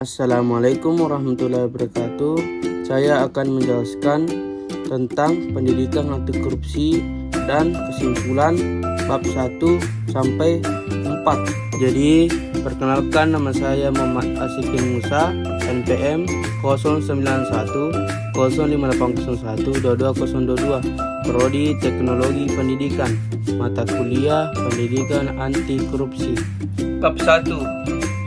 Assalamualaikum warahmatullahi wabarakatuh. Saya akan menjelaskan tentang pendidikan anti korupsi dan kesimpulan bab 1 sampai 4. Jadi, perkenalkan, nama saya Muhammad Asikin Musa, NPM 091 05801 2222, Prodi Teknologi Pendidikan, mata kuliah Pendidikan Anti Korupsi. Bab 1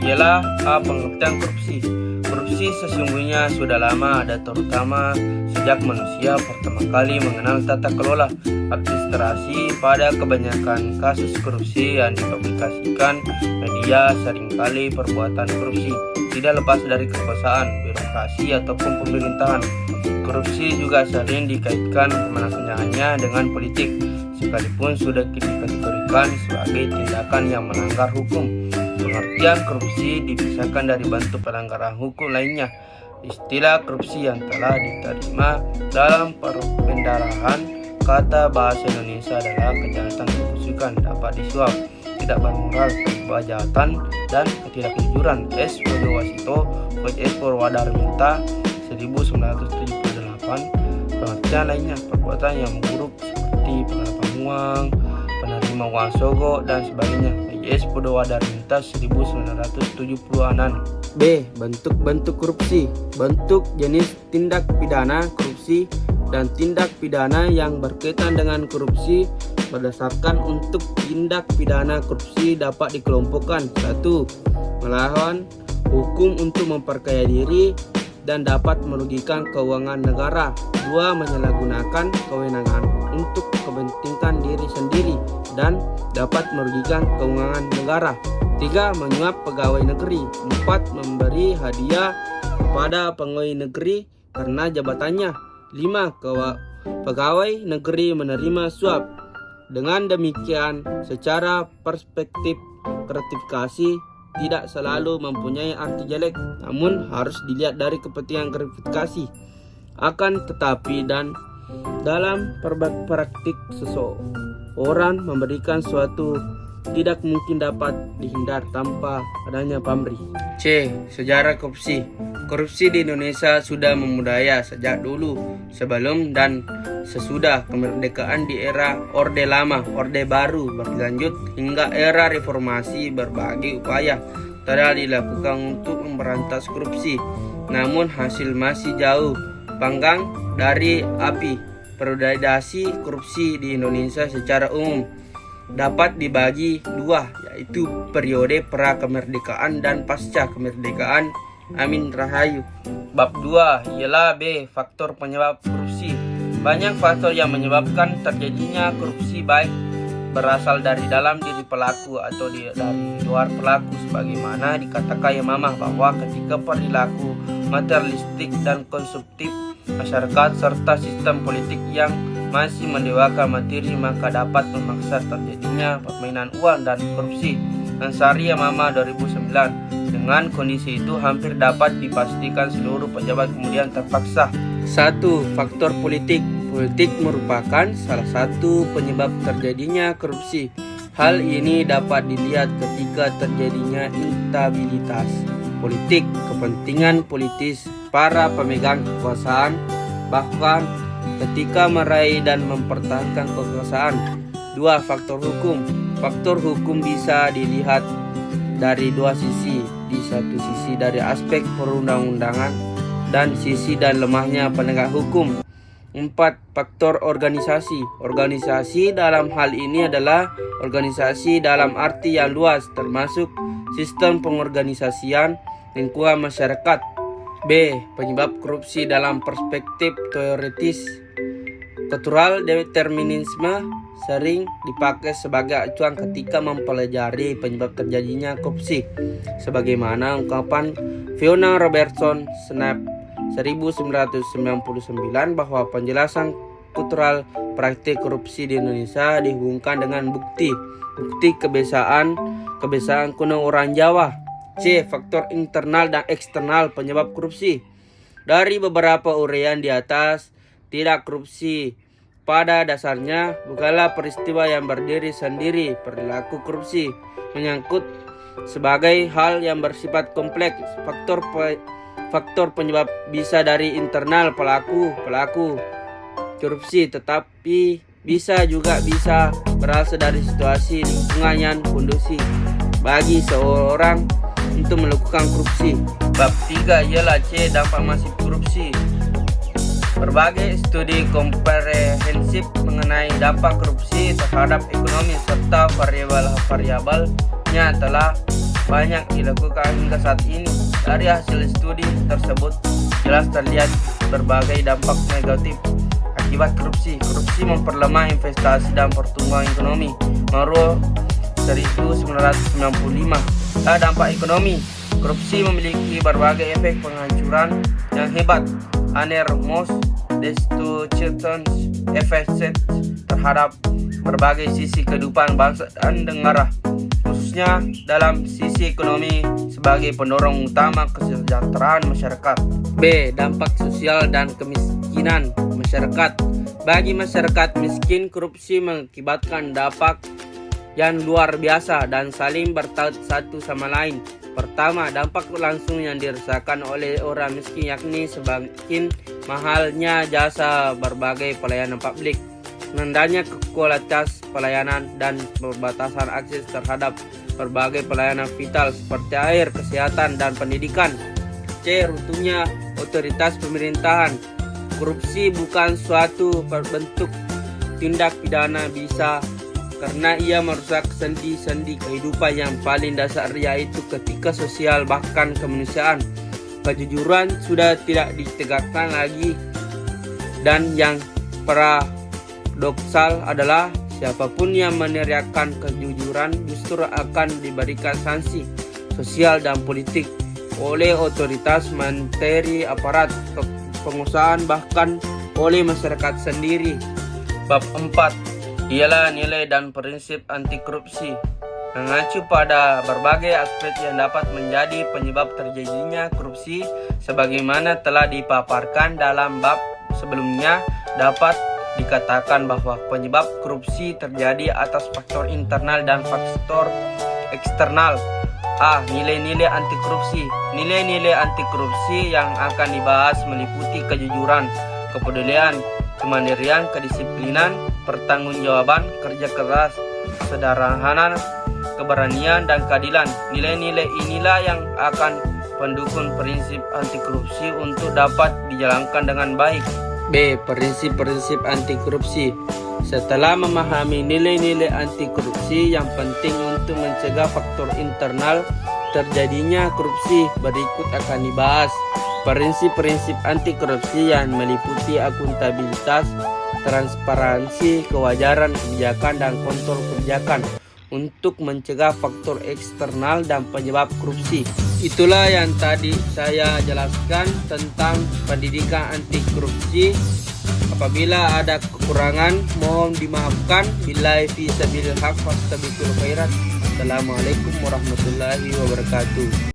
ialah pengertian korupsi. Korupsi sesungguhnya sudah lama ada, terutama sejak manusia pertama kali mengenal tata kelola administrasi. Pada kebanyakan kasus korupsi yang dipublikasikan media, seringkali perbuatan korupsi tidak lepas dari kekuasaan, birokrasi ataupun pemerintahan. Korupsi juga sering dikaitkan kemenangannya dengan politik, sekalipun sudah dikategorikan sebagai tindakan yang melanggar hukum. Pengertian korupsi dipisahkan dari bentuk pelanggaran hukum lainnya. Istilah korupsi yang telah diterima dalam pendarahan kata bahasa Indonesia adalah kejahatan kebusukan, dapat disuap, tidak bermoral, kejahatan, dan ketidakjujuran. S. Purwosito, S. Purwadarminta 1978. Pengertian lainnya, perbuatan yang buruk seperti penggelapan uang, penerima uang sogok, dan sebagainya. S. Purwadarminta 1976. B. Bentuk-bentuk korupsi. Bentuk jenis tindak pidana korupsi dan tindak pidana yang berkaitan dengan korupsi berdasarkan untuk tindak pidana korupsi dapat dikelompokkan. 1. Melawan hukum untuk memperkaya diri dan dapat merugikan keuangan negara. 2. Menyalahgunakan kewenangan untuk kepentingan diri sendiri dan dapat merugikan keuangan negara. 3. Menyuap pegawai negeri. 4. Memberi hadiah kepada pegawai negeri karena jabatannya. 5. Pegawai negeri menerima suap. Dengan demikian, secara perspektif gratifikasi tidak selalu mempunyai arti jelek, namun harus dilihat dari kepentingan gratifikasi. Akan tetapi dalam praktik seseorang memberikan suatu tidak mungkin dapat dihindar tanpa adanya pamrih. C. Sejarah korupsi. Korupsi di Indonesia sudah memudaya sejak dulu, sebelum dan sesudah kemerdekaan. Di era Orde Lama, Orde Baru berlanjut hingga era reformasi, berbagai upaya telah dilakukan untuk memberantas korupsi, namun hasil masih jauh panggang dari api. Periodisasi korupsi di Indonesia secara umum dapat dibagi dua, yaitu periode pra-kemerdekaan dan pasca kemerdekaan. Amin Rahayu. Bab 2 ialah B. Faktor penyebab korupsi. Banyak faktor yang menyebabkan terjadinya korupsi, baik berasal dari dalam diri pelaku atau dari luar pelaku, sebagaimana dikatakan Yamamah bahwa ketika perilaku materialistik dan konsumtif masyarakat serta sistem politik yang masih mendewakan materi, maka dapat memaksa terjadinya permainan uang dan korupsi. Ansari Yamamah 2009. Dengan kondisi itu hampir dapat dipastikan seluruh pejabat kemudian terpaksa. 1. Faktor politik. Politik merupakan salah satu penyebab terjadinya korupsi. Hal ini dapat dilihat ketika terjadinya instabilitas politik, kepentingan politis para pemegang kekuasaan, bahkan ketika meraih dan mempertahankan kekuasaan. 2. Faktor hukum. Faktor hukum bisa dilihat dari dua sisi. Di satu sisi dari aspek perundang-undangan dan sisi dan lemahnya penegak hukum. 4. Faktor organisasi. Organisasi dalam hal ini adalah organisasi dalam arti yang luas, termasuk sistem pengorganisasian lingkungan masyarakat. B. Penyebab korupsi dalam perspektif teoritis. Kultural determinisme sering dipakai sebagai acuan ketika mempelajari penyebab terjadinya korupsi, sebagaimana ungkapan Fiona Robertson Snape 1999 bahwa penjelasan kultural praktik korupsi di Indonesia dihubungkan dengan bukti kebiasaan kuno orang Jawa. C. Faktor internal dan eksternal penyebab korupsi. Dari beberapa uraian di atas, tidak korupsi pada dasarnya bukanlah peristiwa yang berdiri sendiri. Perilaku korupsi menyangkut sebagai hal yang bersifat kompleks. Faktor penyebab bisa dari internal pelaku korupsi, tetapi bisa berasal dari situasi lingkungan yang kondusif bagi seorang untuk melakukan korupsi. Bab 3 ialah C. Dampak masif korupsi. Berbagai studi komprehensif mengenai dampak korupsi terhadap ekonomi serta variabel-variabelnya telah banyak dilakukan hingga saat ini. Dari hasil studi tersebut jelas terlihat berbagai dampak negatif akibat korupsi. Korupsi memperlemah investasi dan pertumbuhan ekonomi. Menurut 1995. Dampak ekonomi. Korupsi memiliki berbagai efek penghancuran yang hebat, enormous destruction effects terhadap berbagai sisi kehidupan bangsa dan negara, khususnya dalam sisi ekonomi sebagai pendorong utama kesejahteraan masyarakat. B. Dampak sosial dan kemiskinan masyarakat. Bagi masyarakat miskin, korupsi mengakibatkan dampak yang luar biasa dan saling bertaut satu sama lain. Pertama, dampak langsung yang dirasakan oleh orang miskin yakni semakin mahalnya jasa berbagai pelayanan publik, rendahnya kualitas pelayanan, dan perbatasan akses terhadap berbagai pelayanan vital seperti air, kesehatan, dan pendidikan. C. Runtuhnya otoritas pemerintahan. Korupsi bukan suatu bentuk tindak pidana bisa karena ia merusak sendi-sendi kehidupan yang paling dasar, yaitu ketika sosial bahkan kemanusiaan. Kejujuran sudah tidak ditegakkan lagi, dan yang paradoksal adalah siapapun yang meneriakkan kejujuran justru akan diberikan sanksi sosial dan politik oleh otoritas materi, aparat, pengusaha, bahkan oleh masyarakat sendiri. Bab 4 ialah nilai dan prinsip anti korupsi. Mengacu pada berbagai aspek yang dapat menjadi penyebab terjadinya korupsi sebagaimana telah dipaparkan dalam bab sebelumnya, dapat dikatakan bahwa penyebab korupsi terjadi atas faktor internal dan faktor eksternal. A. Nilai-nilai anti korupsi. Nilai-nilai anti korupsi yang akan dibahas meliputi kejujuran, kepedulian, kemandirian, kedisiplinan, pertanggungjawaban, kerja keras, kesederhanaan, keberanian, dan keadilan. Nilai-nilai inilah yang akan mendukung prinsip anti korupsi untuk dapat dijalankan dengan baik. B. Prinsip-prinsip anti korupsi. Setelah memahami nilai-nilai anti korupsi yang penting untuk mencegah faktor internal terjadinya korupsi, berikut akan dibahas. Prinsip-prinsip anti korupsi yang meliputi akuntabilitas, transparansi, kewajaran kebijakan, dan kontrol kebijakan untuk mencegah faktor eksternal dan penyebab korupsi. Itulah yang tadi saya jelaskan tentang pendidikan anti korupsi. Apabila ada kekurangan, mohon dimaafkan. Billahi fi sabilil haq fastabiqul khairat. Assalamualaikum warahmatullahi wabarakatuh.